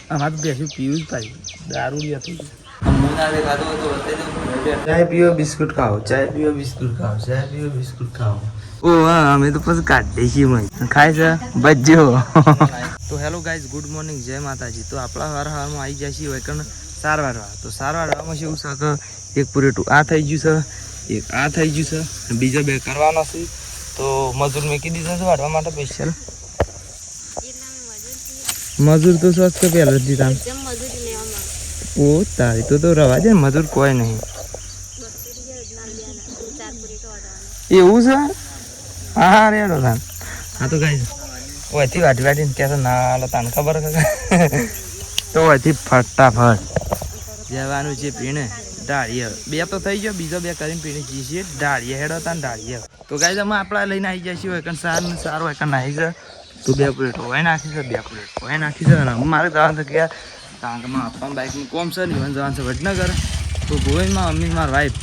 અમારે તો બેસું પીવું જ પાછું દારૂ થઈ ચાય પીવો બિસ્કુટ ખાઓ ચાય પીવો બિસ્કુટ ખાઓ ચાય પીવો બિસ્કુટ ખાઓ ઓ હા અમે તો પછી કાઢી છીએ ખાય છે બજો તો હેલો ગાઈઝ ગુડ મોર્નિંગ જય માતાજી તો આપણા હારમાં આવી જાય છે વેકન સારવાર તો સારવારમાં શું છે કે એક પૂરેટું આ થઈ ગયું છે એક આ થઈ ગયું છે બીજા બે કરવાના છે તો મજૂર મેકી દીધા છે વાળવા માટે સ્પેશિયલ મજૂર તો સ્વસ્થ પહેલા જ દીધા ઓ તારી તો રવા દે મજૂર કોઈ નહીં એવું છે હા રેડો તાન હા તો ગાઈઝ ઓયથી વાટીને કહેતો ના હાલો તાને ખબર તો ઓયથી ફટાફટ જવાનું છે પીણે ડાળીએ બે તો થઈ ગયો બીજો બે કરીને પીણે જઈએ છીએ ડાળીએ હેડો તાન ડાળીએ તો ગાઈઝ અમે આપણા લઈને આવી જાય છીએ હોય સારું હોય નાહી છે તો બે પ્લેટ હોય નાખી છે બે પ્લેટ હોય નાખી છે અને મારે જવાનું છે ગયા કારણ કે મારા પપ્પાની બાઇકનું કોમ છે ને ઇવન જવાનું છે વડનગર તો ગોવિંદમાં મમ્મી મારા વાઈફ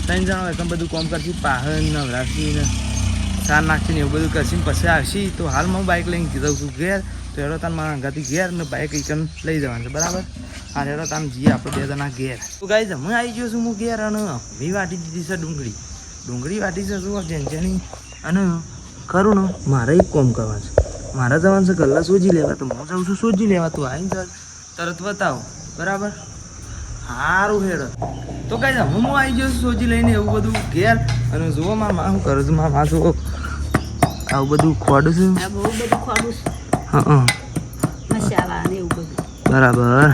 ત્રણ જણા હોય બધું કોમ કરશે પાહન નવરાત્રી ને સાર નાખીને એવું બધું કરશે પછી આવશે તો હાલમાં હું બાઇક લઈને કીધું છું ઘેર તો હેડો તાન મારા અંગાથી ઘેર ને બાઇક એકન લઈ જવાનું છે બરાબર હા હેડો તાન જઈએ આપણે બે જણા ઘેર તો ગાઈઝ હું આવી ગયો છું હું ઘેર અને મેં વાટી દીધી છે ડુંગળી વાટી છે શું જેની અને ખરું ને મારે એક કોમ કરવાનું છે મારા જવાનું છે ગલ્લા સોજી લેવા તો હું જાઉં છું સોજી લેવા તું આવીને તરત બતાવો બરાબર સારું હેડ તો કઈ હું આવી ગયો છું સોજી લઈને એવું બધું ઘેર અને જુઓ મારા શું કરું છું મારા જુઓ આવું બધું ખોડું છું હા બરાબર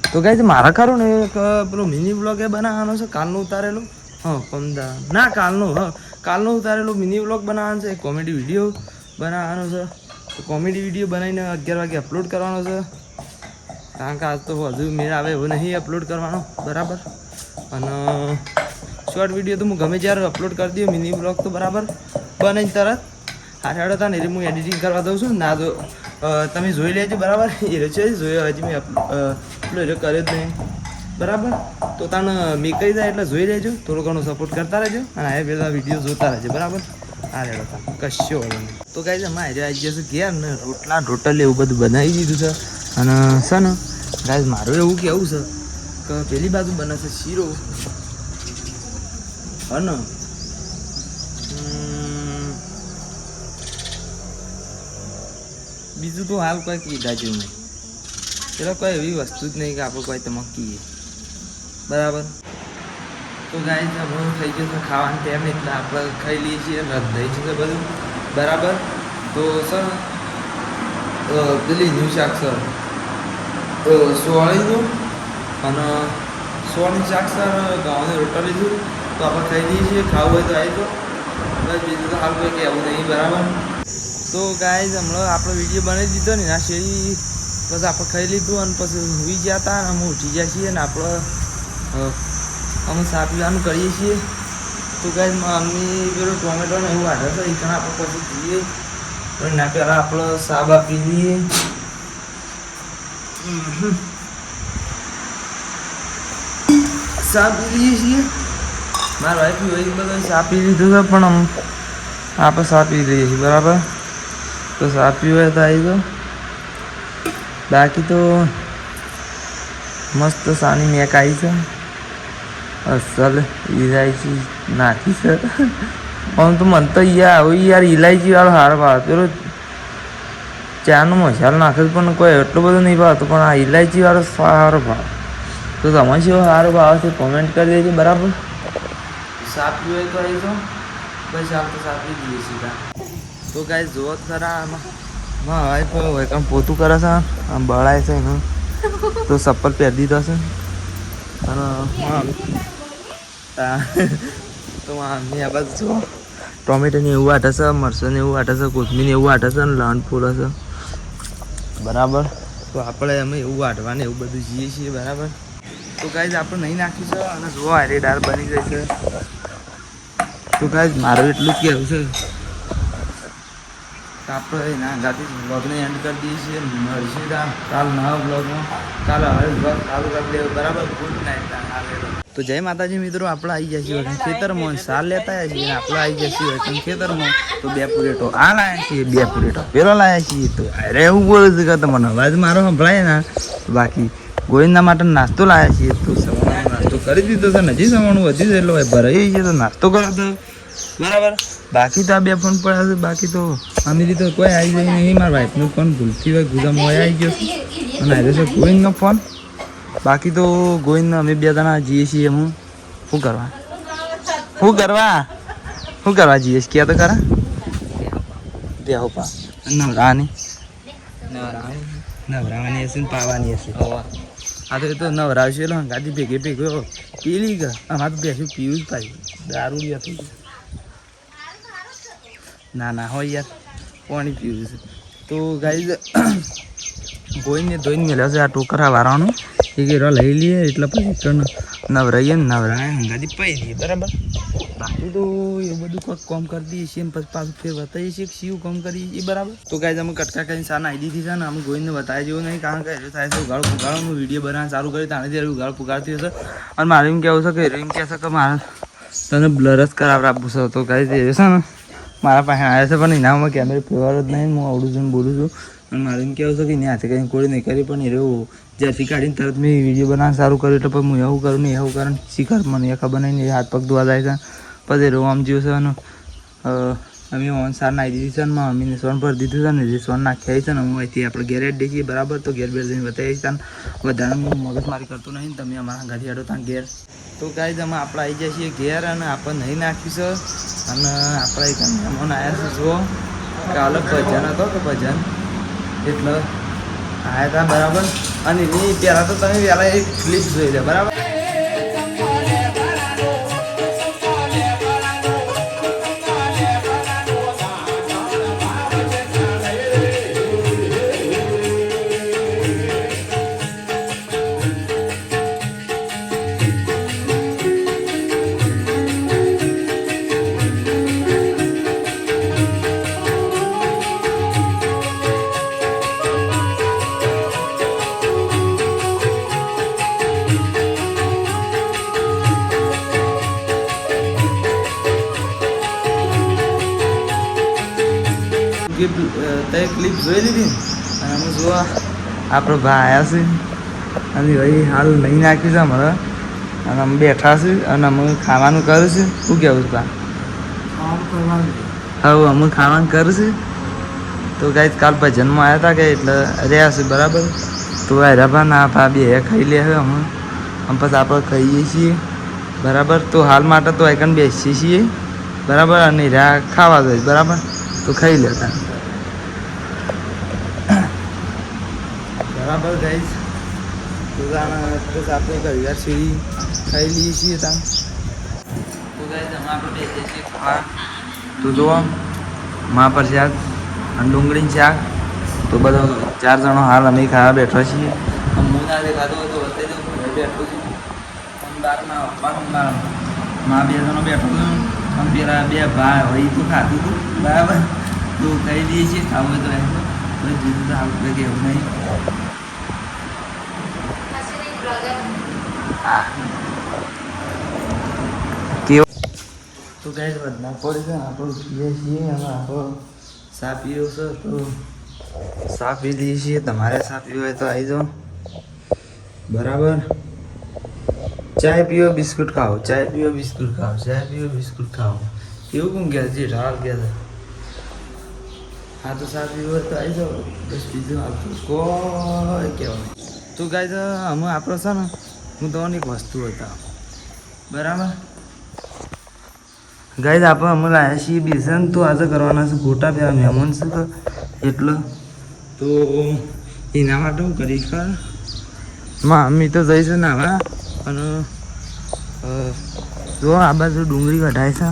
તો કઈ મારા ખરું ને એક પેલો મિની બ્લોગ એ બનાવવાનો છે કાલનો ઉતારેલો હા ના કાલનો ઉતારેલો મિની બ્લોગ બનાવવાનો છે કોમેડી વિડીયો બનાવવાનો છે તો કોમેડી વિડીયો બનાવીને 11 વાગે અપલોડ કરવાનો છે કારણ કે આજ તો હજુ મેળ આવે એવું નહીં અપલોડ કરવાનો બરાબર અને શોર્ટ વિડીયો તો હું ગમે જ્યારે અપલોડ કરી દઉં મિની બ્લોગ તો બરાબર બનાવીને તરત હા હેડો હતા ને એટલે હું એડિટિંગ કરવા દઉં છું ના તો તમે જોઈ લેજો બરાબર એ છે જોયો હજી મેં અપલોડ કર્યો જ નહીં બરાબર તો તને મેં કહી જાય એટલે જોઈ લેજો થોડું ઘણું સપોર્ટ કરતા રહેજો અને આ બધા વિડીયો જોતા રહેજો બરાબર હા રેડો તા કશો વાળો નહીં તો ગાઈઝ અમારે આવી જશે ઘેર ને રોટલ એવું બધું બનાવી દીધું છે અને છે ને ગાઈઝ મારું એવું કેવું છે કે પેલી બાજુ બને છે શીરો અને બીજું તો હાલ કોઈ કીધા જેવું નહીં પેલો કોઈ એવી વસ્તુ જ નહીં કે આપણે કોઈ તમે કહીએ બરાબર તો ગાઈઝ આપણું થઈ ગયું છે ખાવાનું ટાઈમ એટલે આપણે ખાઈ લઈએ છીએ રદ થઈ છે બધું બરાબર તો સર પેલી ન્યૂ શાક સર સોળીનું અને સોળનું શાક સર ઘઉંની રોટલી લીધું તો આપણે ખાઈ લઈએ છીએ ખાવું હોય તો આવી તો બસ બીજું તો હાલ કોઈ કહેવું નહીં બરાબર તો ગાઈઝ હમણાં આપણો વિડીયો બનાવી દીધો ને આ શેરી પછી આપણે ખાઈ લીધું અને પછી સુઈ ગયા હતા અને અમે ઉઠી ગયા છીએ ને આપણે અમે સા પીવાનું કરીએ છીએ તો ગાઈઝ મમ્મી પેલું ટોમેટો ને એવું આઢે છે એ પણ આપણે પછી પીએ તો એના પહેલાં આપણે સા બા પી લઈએ સા પી લઈએ છીએ મારા વાઈફ હોય બધા સા પી લીધું છે પણ આપણે સા પી લઈએ છીએ બરાબર તો સા પીવું હોય તો આવી તો બાકી તો મસ્ત સાની મેક આવી છે અસલ ઇલાયચી નાખી છે આમ તો મને તો યાર ઇલાયચી વાળો હારો ભાવ પેલો ચાનો મસાલો નાખે પણ કોઈ એટલો બધો નહીં ભાવતો પણ આ ઇલાયચી વાળો સારો ભાવ તો તમે શું સારો ભાવ છે કોમેન્ટ કરી દેજો બરાબર સાપ પીવે તો આવી તો બસ આપ તો સાપી દઈએ સીધા તો કાંઈ જુઓ ખરા આમાં વાઈફ હોય કામ પોતું કરે છે આમ બળાય છે એનું તો ચપ્પલ પહેરી દીધો છે અને તો આમની આ બાજુ જુઓ ટોમેટોને એવું આટે છે મરચાંને એવું આટે છે કોથમીરને એવું આટે છે અને લણ ફૂલે છે બરાબર તો આપણે અમે એવું વાટવાને એવું બધું જઈએ છીએ બરાબર તો ગાઈઝ આપણે નહીં નાખ્યું છે અને જુઓ આરી દાળ બની ગઈ છે તો ગાઈઝ મારું એટલું જ કહેવું છે તો આપણે એના ગાતી બ્લોગને એન્ડ કરી દઈએ છીએ મળશે કાલ નવા બ્લોગમાં કાલ હવે બ્લોગ ચાલુ કરી દેવું બરાબર ગુડ નાઇટ તો જય માતાજી મિત્રો, આપણે આવી ગયા છીએ ખેતરમાં સાર લેતા આવ્યા છીએ. આપણે આવી ગયા છીએ ખેતરમાં તો 2 પુરેટો આ લાયા છીએ, 2 પુરેટો પેલો લાયા છીએ. તો અરે એવું બોલે છે કે તમને અવાજ મારો સંભળાય ને. બાકી ગોવિંદના માટે નાસ્તો લાયા છીએ. તો સવારનો નાસ્તો કરી દીધો છે, નજી સવારનું વધી છે એટલે ભરાઈ ગયો તો નાસ્તો કર્યો હતો બરાબર. બાકી તો આ 2 ફોન પડ્યા છે. બાકી તો અમીરી તો કોઈ આવી જાય નહીં. મારા વાઈફનો ફોન ભૂલથી હોય ગુદામાં આવી ગયો છે અને આવ્યો છે ગોવિંદનો ફોન. બાકી તો ગોવિંદને અમે 2 જણા જઈએ છીએ. શું કરવા જઈએ છીએ ક્યાં તો ખરા બેહો પા નવરાવાની હશે ને પાવાની હશે. આ તો એ તો નવરાવશે એટલે ગાડી ભેગો પીલી ગયા. આમાં તો બેસું પીવું જ પાઈ દારૂ થઈ ગયું. ના હોય યાર પાણી પીવું છે. તો ગાડી ગોઈને ધોઈને મેળ્યો છે આ ટોકરા વાળવાનું. એ ઘેરો લઈ લઈએ એટલે પછી નવરાઈએ ને નવરાય હંગાથી પાઈ દઈએ બરાબર. બાકી તો એવું બધું કોઈક કામ કરી દઈએ છીએ પછી પાછું ફેર બતાવીએ છીએ કે શિવ કામ કરીએ એ બરાબર. તો ગાય અમે કટકા કરીને સાર નાખી દીધી છે ને અમે ગોઈને બતાવી જેવું નહીં, કારણ કે એવું થાય છે ઉગાડો પુગાડોનું વિડીયો બનાવવાનું ચાલુ કરી તાણે ઉગાડો પુગાડતી હશે. અને મારે એમ કહેવું છે કે એમ કહેશે કે મારે તને બ્લર જ કરાવવું છે. તો ગાય એ છે ને મારા પાસે આવ્યા છે પણ એનામાં કેમેરા ફેવર જ નહીં. હું આવડું છું બોલું છું અને મારે એમ કહેવું છે કે એને હાથે કંઈ કોઈ નહીં કરી પણ એવું જ્યાંથી કાઢીને તરત મેં વિડીયો બનાવવાનું સારું કર્યું એટલે પછી હું એવું કરું ને એવું કરું શીખર મને એ ખબર નહીં. હાથ પગ ધોવા જાય છે પછી રો આમ જેવું છે અને અમે ઓન સાર નાખી દીધી છે ને મમ્મીને સોન પર દીધું છે ને જે સોન નાખી આવી છે ને હું અહીંથી આપણે ઘેર જ દઈએ બરાબર. તો ઘેર બેર જઈને બતાવી છે વધારે હું મગજમારી કરતો નહીં. તમે અમારા ઘરથી હેડો ત્યાં ઘેર. તો ગાઈઝ અમે આપણે આવી જાય છીએ ઘેર અને આપણે નહીં નાખ્યું છે અને આપણા એક મહેમાન આવ્યા છે. જો કે અલગ ભજન હતો કે ભજન એટલે આવ્યા હતા બરાબર. અને એની પહેલાં તો તમે પહેલાં એક ક્લિપ જોઈ લે બરાબર. તે ક્લિપ જોઈ લીધી અને અમે જોવા આપણો ભાઈ આવ્યા છે અને ભાઈ હાલ નહીં નાખ્યું છે અમારે અને અમે બેઠા છે અને અમે ખાવાનું કર્યું છે. શું કહેવું છે હવે અમે ખાવાનું કર્યું છે. તો ગાઈઝ કાલ ભજનમાં આવ્યા હતા કે એટલે રહ્યા છે બરાબર. તો હરાભા ના ભા બે ખાઈ લે હવે અમે પછી આપણે ખાઈએ છીએ બરાબર. તો હાલ માટે તો આઈકન બેસીએ છીએ બરાબર અને રહ્યા ખાવા જોઈએ બરાબર. તો ખાઈ લેતા બરાબર ગાઈઝ. તો આપણે ઘડિયાળ સીડી ખાઈ લઈએ છીએ ત્યાં. તો ગાઈઝ અમે આપણે બેસીએ છીએ ખાવા. તો જુઓ મા પર શાક અને ડુંગળીનું શાક. તો બધા 4 જણો હાલ અમે ખાવા બેઠા છીએ. હું ના ખાધો હતો વચ્ચે હું બેઠો છું અને બહારના માં 2 જણો બેઠો છું અને પેલા 2 ભાઈ હોય તો ખાધું હતું બરાબર. તો ખાઈ દઈએ છીએ ખાવું તો જુદું તો આપણે કેવું નહીં. તો ગાઈઝ બદનામ પડી છે આપણે પીએ છીએ હવે આપણો ચા પીવો છે તો ચા પી લઈએ છીએ. તમારે ચા પીવો હોય તો આવી જાઓ બરાબર. ચાય પીવો બિસ્કુટ ખાઓ, ચાય પીવો બિસ્કુટ ખાઓ, ચાય પીવો બિસ્કુટ ખાઓ એવું કોણ કહે છે? ઢાળ કહે છે. હા તો ચા પીવો હોય તો આવી જાઓ બસ બીજું આવતું કોઈ કહેવાય. તો ગાઈઝ અમે આપણો છે ને હું તમને એક વસ્તુ હતા બરાબર. ગાઈઝ આપણે અમે લાવ્યા છીએ બેસન. તો આજે કરવાના છે ગોટા પેલા મહેમાન છે તો એટલે તો એના માટે હું કરીશ ખર મમ્મી તો જઈશું નાવા અને જો આ બાજુ ડુંગળી કઢાય છે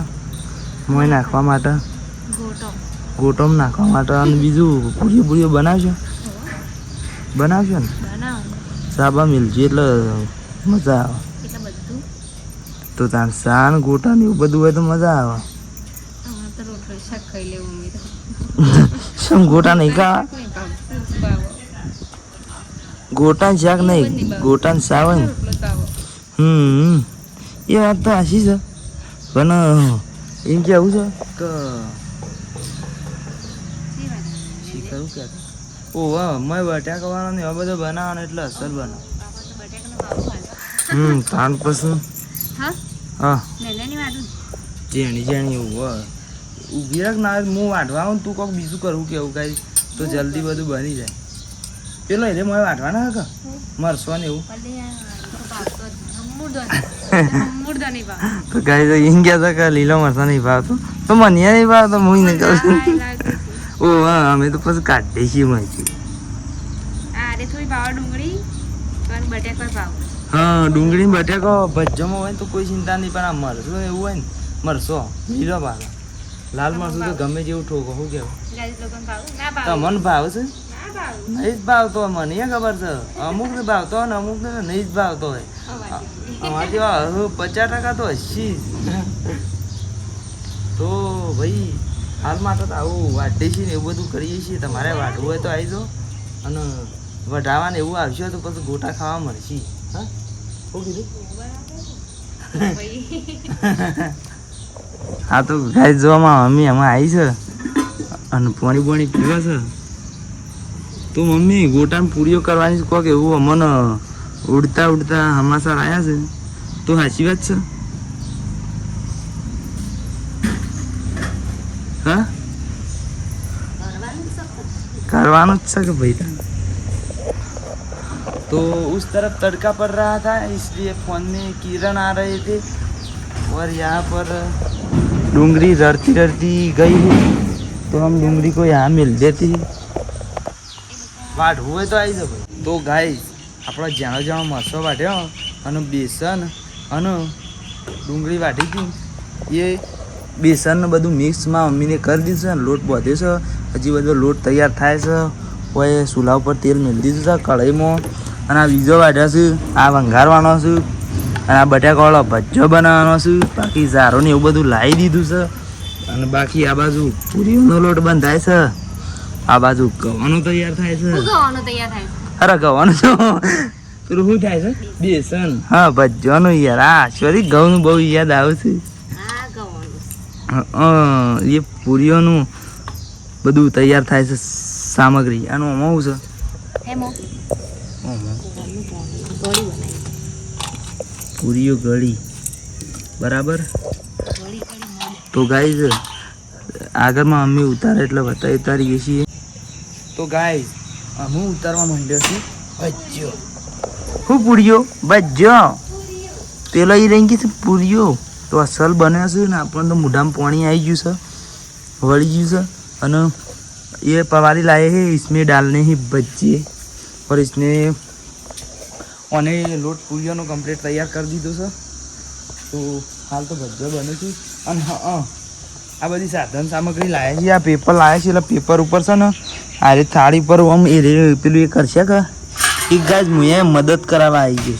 મોય નાખવા માટે ગોટમ નાખવા માટે અને બીજું પૂરીઓ બનાવશો ને સાબા મિલજી એટલે મજા આવે. તો તાર સાન ગોટા ને એવું બધું હોય તો મજા આવે. શું ગોટા નહીં ખાવા? ગોટા શાક નહીં ગોટા શાક હોય ને એ વાત તો હાચી છે પણ એમ કેવું છે કે શીખરું કે વાહ મેં બટાકા વાળા ને એવા બધો બનાવવાનો એટલે અસર બનાવ તાન પછી હા જેણી જેણી ઊભી રાખ ના હું વાઢવા આવું તું કોક બીજું કરવું કેવું કાંઈ તો જલ્દી બધું બની જાય પેલો એટલે મને વાઢવાના હે કે મરસો ને એવું તો ગાય તો એમ કહેતા કે લીલો મરસા નહીં ભાવતો તો મને નહીં ભાવતો હું નહીં કહું ઓ હા અમે તો પછી કાઢીએ છીએ માહિતી હા ડુંગળી બટાકો ભજ્જોમાં હોય તો કોઈ ચિંતા નહીં પણ આ મરસું એવું હોય ને મરસો લીલો ભાવે લાલ મરસું તો ગમે જેવું ઠોકો શું કેવું તમને ભાવ છે નહીં જ ભાવતો મને ખબર છે અમુક ને ભાવતો હોય ને અમુક ને નહીં જ ભાવતો હોય અમારે જેવા 50% તો હશી તો ભાઈ હાલ માટે તો આવું વાઢીએ છીએ ને એવું બધું કરીએ છીએ તમારે વાઢવું હોય તો આવી જાઓ અને વઢાવાને એવું આવશે તો પછી ગોટા ખાવા મળશે હા શું કીધું હા તો ગાય જોવામાં મમ્મી એમાં આવી છે અને પાણી પાણી પીવા છે તો મમ્મી ગોટાને પૂરીઓ કરવાની કોક એવું અમને ઉડતા ઉડતા હમાસા આવ્યા છે તો સાચી વાત છે हाँ करवाना अच्छा कि भाई तो उस तरफ तड़का पड़ रहा था इसलिए फोन में किरण आ रहे थे और यहाँ पर डूंगरी रड़ती रड़ती गई है तो हम डूंगरी को यहाँ मिल देती है वाट हुए तो आई सब तो गाइस अपना जानो जानो मरसो वाट्यो અને બેસન અને ડુંગળી વાટી હતી એ બેસન બધું મિક્સમાં મમ્મીને કરી દીધું છે લોટ બાંધ્યો છે હજી બધો લોટ તૈયાર થાય છે કોઈ ચૂલા ઉપર તેલ મેળી દીધું છે કઢાઈમાં અને આ બીજો વાટ્યો છે આ વંઘારવાનો છે અને આ બટાકાવાળો ભજ્જો બનાવવાનો છે બાકી ઝારો ને એવું બધું લાવી દીધું છે અને બાકી આ બાજુ પૂરીનો લોટ બંધાય છે આ બાજુ ગવાનો તૈયાર થાય છે અરે ગવાનો છો પેલું શું થાય છે બેસન હા ભજ્જોનું યાર આ સોરી ઘઉંનું બહુ યાદ આવે છે એ પૂરીઓનું બધું તૈયાર થાય છે સામગ્રી આનું આમાં શું છે પૂરીઓ ગળી બરાબર તો ગાઈઝ આગળમાં અમે ઉતારે એટલે ઉતારીએ છીએ તો ગાઈઝ હું ઉતારવા માંડ્યો છું ભજ્જો શું પૂરીઓ ભજ્જો પેલો એ રહી ગઈ છે પૂરીઓ તો અસલ બન્યા છે ને આપણને તો મોઢામાં પાણી આવી ગયું છે વળી ગયું છે અને ये पवाली लाए हैं इसमें डालने ही भज्जे और इसने उन्हें लोट पूरियों कंप्लीट तैयार कर दी दो सर तो हाल तो भज्जो बने थी અને હા આ બધી સાધન સામગ્રી લાયા છે આ પેપર લાયા છે એટલે પેપર ઉપર છે ને આ રીતે થાળી પર આમ એ પેલું એ કરશે કે એક ગાય હું મદદ કરાવવા આવી ગઈ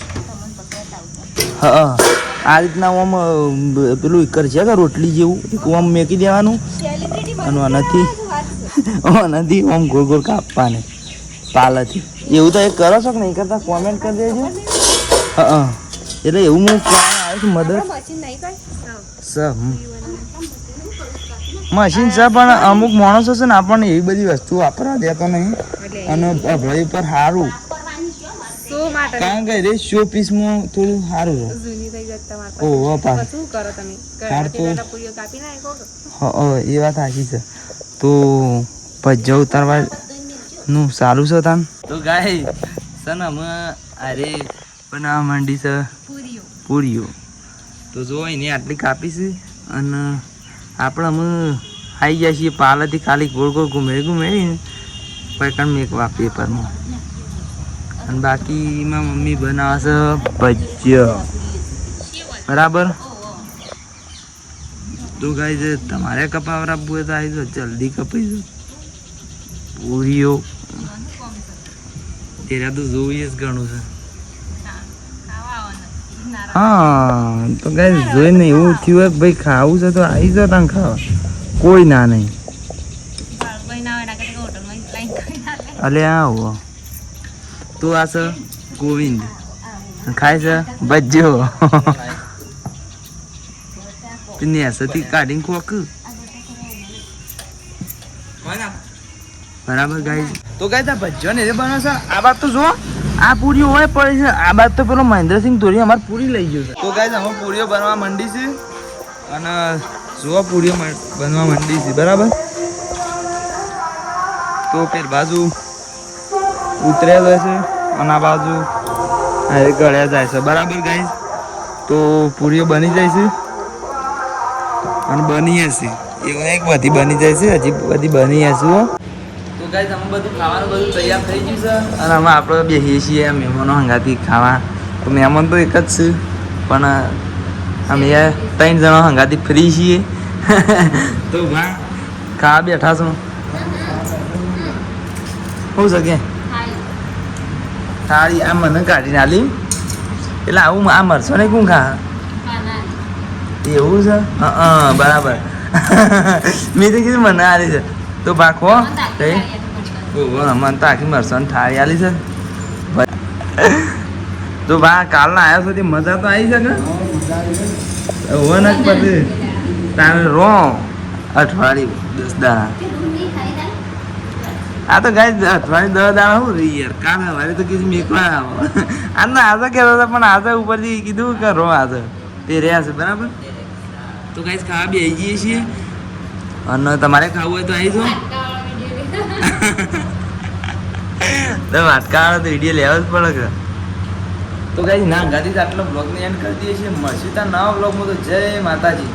હા આ રીતના આમ પેલું કરશે કે રોટલી જેવું આમ મેકી દેવાનું અને આનાથી નથી આમ ગોળ ગોળ કાપવાને પાલાથી એવું તો એ કરો છો કે નહીં કરતા કોમેન્ટ કરી દેજો હા એટલે એવું હું આવ્યો છું મદદ મશીન છે પણ અમુક માણસો છે ને આપણને એવી બધી વસ્તુ વાપરવા દેતો નહીં અને અભળાઈ ઉપર સારું કારણ કે રે શો પીસમાં થોડું સારું છે ઓહો એ વાત સાચી છે તો ભજ્જા ઉતારવાનું સારું છે તાન તો ગાય છે ને અમે અરે બનાવવા માંડી છે પૂરીઓ તો જો એને આટલી કાપી છે અને આપણે અમે આવી ગયા છીએ પાલાથી ખાલી ગોળ ગોળ ઘુમેડીને પકડ મેકવા પેપરમાં અને બાકીમાં મમ્મી બનાવે છે ભજ્જા બરાબર તો ગાય તમારે કપાવર આપવું હોય તો આવી જાઓ જલ્દી કપાઈ જાઓ પૂરીઓ તેરા તો જોઈએ જ ઘણું છે હા તો ગાય જોઈને એવું થયું હોય ભાઈ ખાવું છે તો આવી જાઓ ત્યાં ખાવા કોઈ ના નહીં અલે આવો તો આ છે ગોવિંદ ખાય છે ભજ્જો નેસથી કાઢીને ખોક બરાબર ગાઈસ. તો ગાઈસ આ ભજ્યો ને બનો છે. આ વાત તો જો આ પૂરી હોય પડી છે. આ બાદ તો પેલો મહેન્દ્રસિંહ ધોરી અમારે પૂરી લઈ ગયો છે. તો ગાઈસ અમે પૂરીઓ બનવા માંડી છે અને જો પૂરીઓ બનવા માંડી છે બરાબર. તો પેલી બાજુ ઉતર્યા છે અને આ બાજુ ગળ્યા જાય છે બરાબર ગાઈસ. તો પૂરીઓ બની જાય છે અને બની હશે એવું એક બધી બની જાય છે. હજી બધી બની હશે. તો ગાઈસ અમે બધું ખાવાનું બધું તૈયાર થઈ ગયું છે અને અમે આપણે બેસીએ છીએ મહેમાનો હંગાથી ખાવા. તો મહેમાન તો એક જ છે પણ અમે 3 જણા હંગાથી ફ્રી છીએ. તો ભા ખાવા બેઠા છો શું છે કે થાળી આ મને કાઢીને આલી એટલે આવું આ મરશો ને કોણ ખા એવું છે. હા બરાબર. મેં તો કીધું મને આલી છે તો પાકો કઈ મને તો આખી મરસાની થાળી આલી છે. તો બા કાલના આવ્યો સુધી મજા તો આવી શકે હવે નથી પછી તારે રો અઠવાડિયું 10 દાડા. આ તો ગાય અઠવાડિયું 10 દાડા શું રહી યાર. કાલ સવારે તો કીધું મેકવા આવો આ ના આજે કહેતા હતા પણ આજે ઉપરથી કીધું કે રો આજે તે રહ્યા છે બરાબર. તો ગાઈસ ખાવા બી આવી જઈએ છીએ અને તમારે ખાવું હોય તો આવી જાઓ. તો વાટકા તો વિડીયો લેવા જ પડે કે. તો ગાઈસ ના ગાડી આટલો બ્લોગને એન્ડ કરી દઈએ છીએ. મળશું ત્યાં નવા બ્લોગમાં. તો જય માતાજી.